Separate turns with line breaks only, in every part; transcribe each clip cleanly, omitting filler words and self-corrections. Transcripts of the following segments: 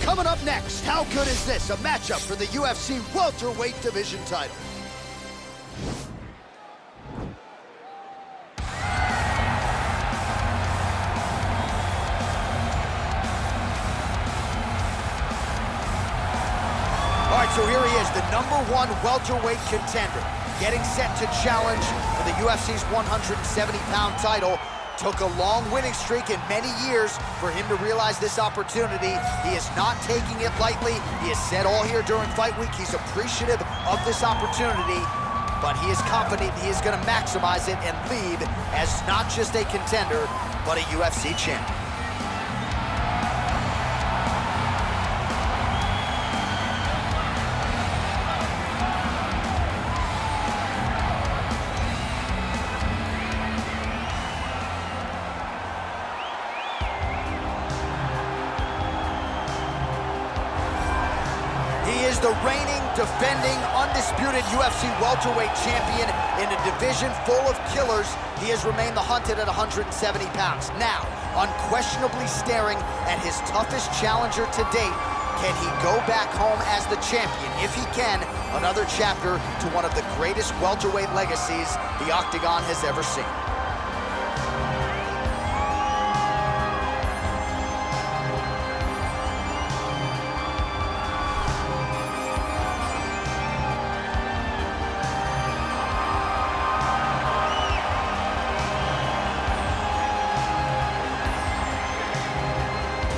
Coming up next, how good is this? A matchup for the UFC welterweight division title. All right, so here he is, the #1 welterweight contender, getting set to challenge for the UFC's 170-pound title. Took a long winning streak in many years for him to realize this opportunity. He is not taking it lightly. He has said all here during fight week he's appreciative of this opportunity, but he is confident he is going to maximize it and leave as not just a contender, but a UFC champion. He is the reigning, defending, undisputed UFC welterweight champion in a division full of killers. He has remained the hunted at 170 pounds. Now, unquestionably staring at his toughest challenger to date. Can he go back home as the champion? If he can, another chapter to one of the greatest welterweight legacies the Octagon has ever seen.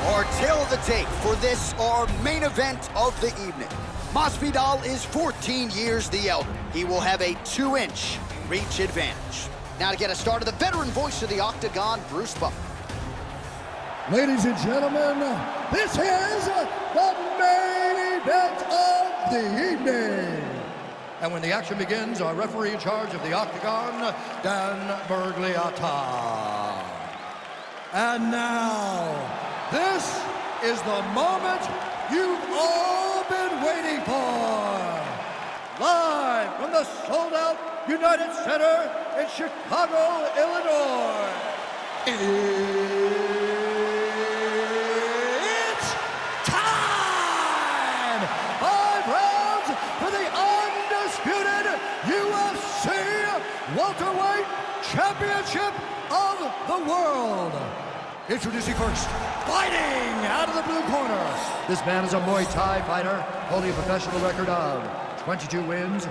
Our tale of the tape for this, our main event of the evening. Masvidal is 14 years the elder. He will have a 2-inch reach advantage. Now to get us started, the veteran voice of the Octagon, Bruce Buffer.
Ladies and gentlemen, this is the main event of the evening. And when the action begins, our referee in charge of the Octagon, Dan Bergliata. And now, this is the moment you've all been waiting for. Live from the sold-out United Center in Chicago, Illinois. It's time! 5 rounds for the undisputed UFC welterweight championship of the world. Introducing first, fighting out of the blue corner. This man is a Muay Thai fighter, holding a professional record of 22 wins,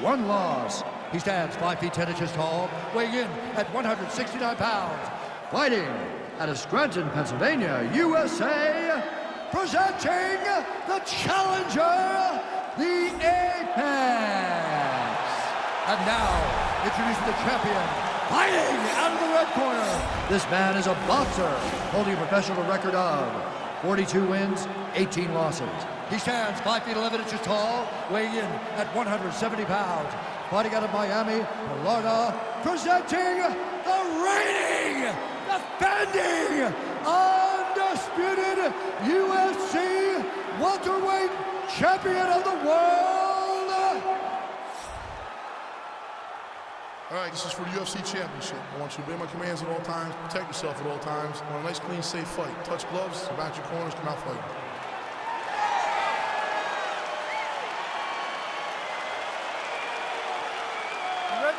1 loss. He stands 5 feet 10 inches tall, weighing in at 169 pounds. Fighting out of Scranton, Pennsylvania, USA, presenting the challenger, the Apex. And now, introducing the champion, fighting out of the red corner. This man is a boxer, holding a professional record of 42 wins, 18 losses. He stands 5 feet 11 inches tall, weighing in at 170 pounds. Fighting out of Miami, Florida, presenting the reigning, defending, undisputed UFC welterweight champion of the world.
All right, this is for the UFC Championship. I want you to obey my commands at all times, protect yourself at all times. I want a nice, clean, safe fight. Touch gloves, back your corners, come out fighting. You ready?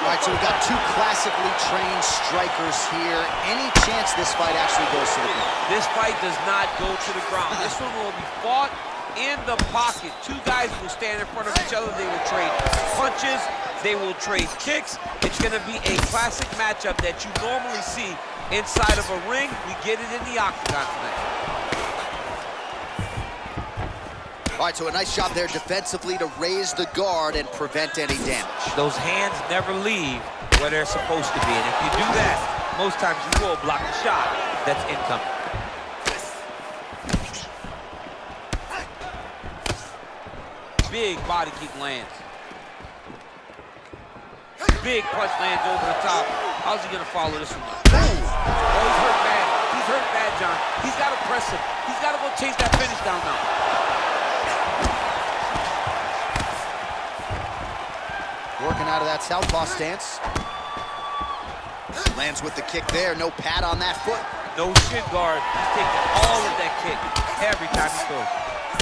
All right, so we've got 2 classically trained strikers here. Any chance this fight actually goes to the ground?
This fight does not go to the ground. This one will be fought in the pocket. 2 guys will stand in front of each other. They will trade punches. They will trade kicks. It's going to be a classic matchup that you normally see inside of a ring. We get it in the Octagon tonight.
All right, so a nice job there defensively to raise the guard and prevent any damage.
Those hands never leave where they're supposed to be. And if you do that, most times you will block the shot that's incoming. Big body kick lands. Big punch lands over the top. How's he gonna follow this one? Oh, he's hurt bad. He's hurt bad, John. He's gotta press him. He's gotta go chase that finish down now.
Working out of that southpaw stance. Lands with the kick there. No pad on that foot.
No shin guard. He's taking all of that kick every time he throws.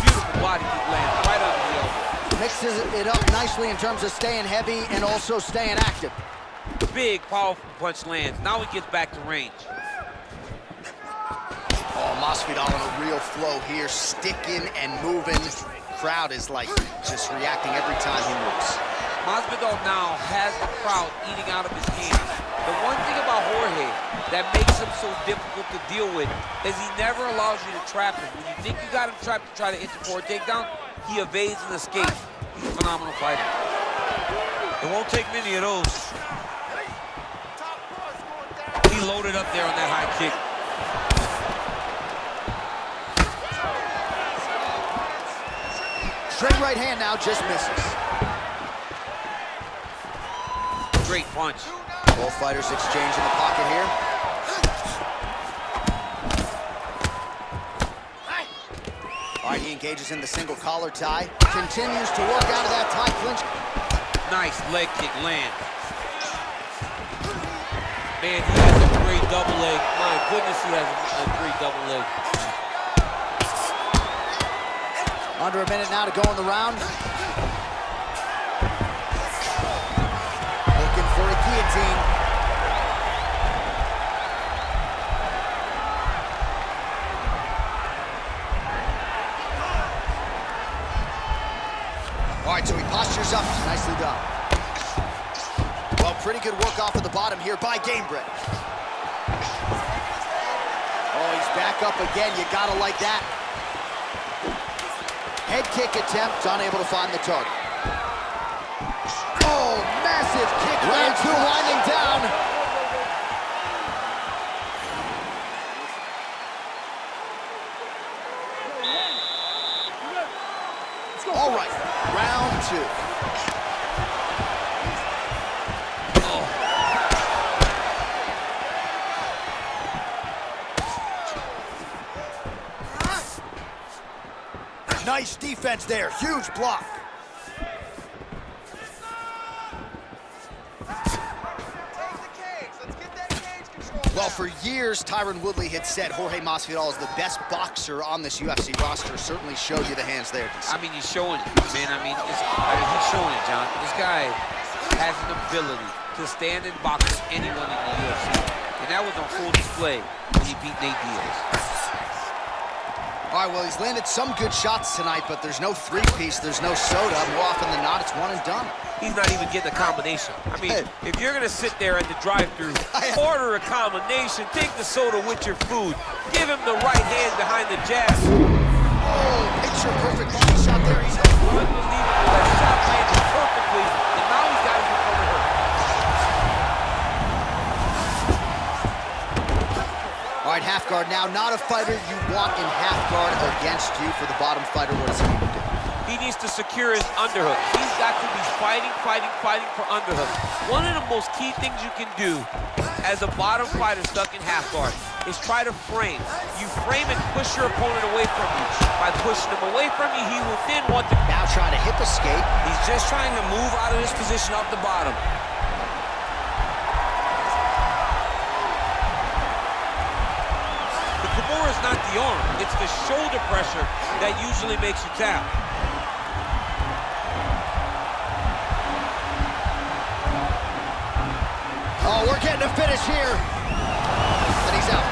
Beautiful body kick lands right under the elbow.
Mixes it up nicely in terms of staying heavy and also staying active.
Big, powerful punch lands. Now he gets back to range.
Oh, Masvidal in a real flow here, sticking and moving. Crowd is like just reacting every time he moves.
Masvidal now has the crowd eating out of his hands. The one thing about Jorge that makes him so difficult to deal with is he never allows you to trap him. When you think you got him trapped to try to enter for a takedown, he evades and escapes. He's a phenomenal fighter. It won't take many of those. He loaded up there on that high kick.
Straight right hand now, just misses.
Great punch.
Both fighters exchange in the pocket here. All right, he engages in the single collar tie. Continues to work out of that tie clinch.
Nice leg kick land. Man, he has a great double leg. My goodness, he has a great double leg.
Under a minute now to go in the round. Looking for a guillotine. All right, so he postures up. Nicely done. Well, pretty good work off of the bottom here by Gamebred. Oh, he's back up again. You gotta like that. Head kick attempt, unable to find the target. Oh, massive kick. Round two winding down. All right, round two. Nice defense there, huge block. Well, for years, Tyron Woodley had said Jorge Masvidal is the best boxer on this UFC roster. Certainly showed you the hands there.
I mean, he's showing it, man. He's showing it, John. This guy has an ability to stand and box anyone in the UFC. And that was on full display when he beat Nate Diaz.
All right, well, he's landed some good shots tonight, but there's no three-piece, there's no soda. More often than not, it's one and done.
He's not even getting a combination. I mean, if you're gonna sit there at the drive-thru, order a combination, take the soda with your food, give him the right hand behind the jab.
Oh, picture-perfect body shot there. He's
unbelievable. That shot landed perfectly, and now he's got his opponent hurt.
All right, half guard now. Not a fighter you want in half guard against you. For the bottom fighter, what does he need to do?
He needs to secure his underhook. He's got to be fighting for underhook. One of the most key things you can do as a bottom fighter stuck in half guard is try to frame. You frame and push your opponent away from you. By pushing him away from you, he will then want to...
Now trying to hip escape.
He's just trying to move out of this position off the bottom. The Kimura is not the arm. It's the shoulder pressure that usually makes you tap.
Oh, we're getting a finish here. And he's out.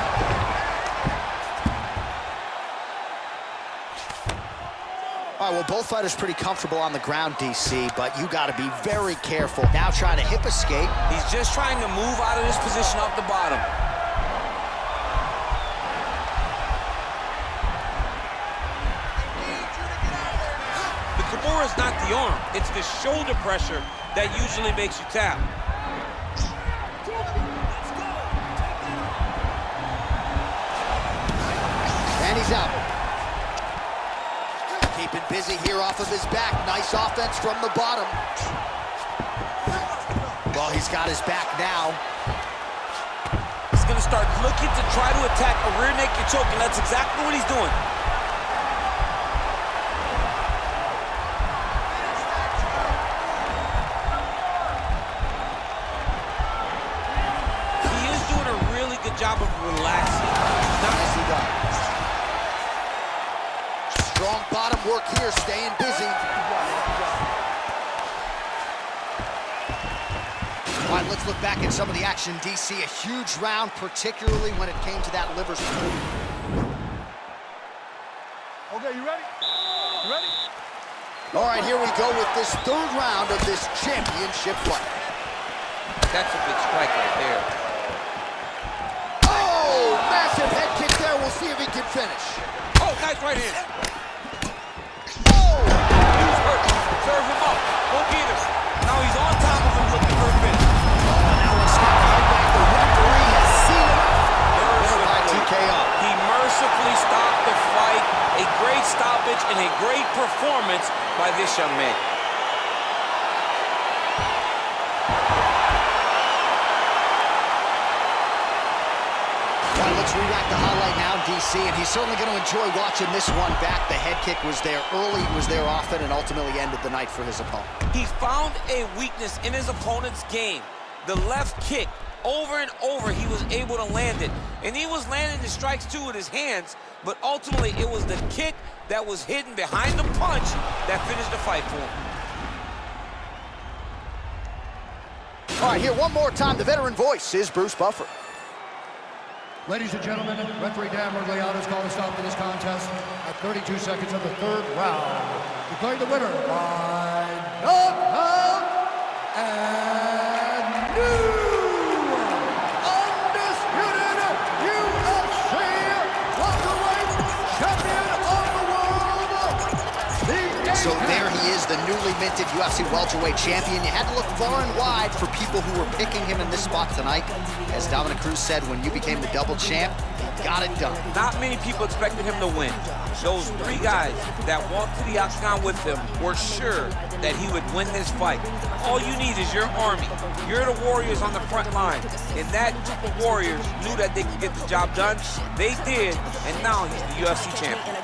All right, well, both fighters pretty comfortable on the ground, DC, but you got to be very careful. Now trying to hip escape.
He's just trying to move out of this position off the bottom. The Kimura is not the arm. It's the shoulder pressure that usually makes you tap.
And he's out. Keeping busy here off of his back. Nice offense from the bottom. Well, he's got his back now.
He's gonna start looking to try to attack a rear naked choke, and that's exactly what he's doing. job of relaxing.
Nicely done. Strong bottom work here, staying busy. All right, let's look back at some of the action, DC. A huge round, particularly when it came to that liver split.
Okay, you ready? You ready?
All right, here we go with this third round of this championship fight.
That's a big strike right there.
Oh, massive head kick there. We'll see if he can finish.
Oh, nice right hand.
Oh!
He was hurt. Serve him up. Go get him. Now he's on top of him looking for a finish.
Now let's start the head back. The referee has seen enough. By TKO.
He mercifully stopped the fight. A great stoppage and a great performance by this young man.
All right, let's rewrite the highlight now, DC, and he's certainly going to enjoy watching this one back. The head kick was there early, was there often, and ultimately ended the night for his opponent.
He found a weakness in his opponent's game. The left kick, over and over, he was able to land it. And he was landing the strikes, too, with his hands, but ultimately it was the kick that was hidden behind the punch that finished the fight for him.
All right, here one more time, the veteran voice is Bruce Buffer.
Ladies and gentlemen, referee Dan Murgliano has called a stop to this contest at 32 seconds of the third round, declaring the winner by knockout and new undisputed UFC welterweight champion of the world.
So there he is, the newly minted UFC welterweight champion. You had to look far and wide for people who were picking him in this spot tonight. As Dominic Cruz said, when you became the double champ, you got it done.
Not many people expected him to win. Those three guys that walked to the octagon with him were sure that he would win this fight. All you need is your army. You're the warriors on the front line. And that group of warriors knew that they could get the job done. They did, and now he's the UFC champion.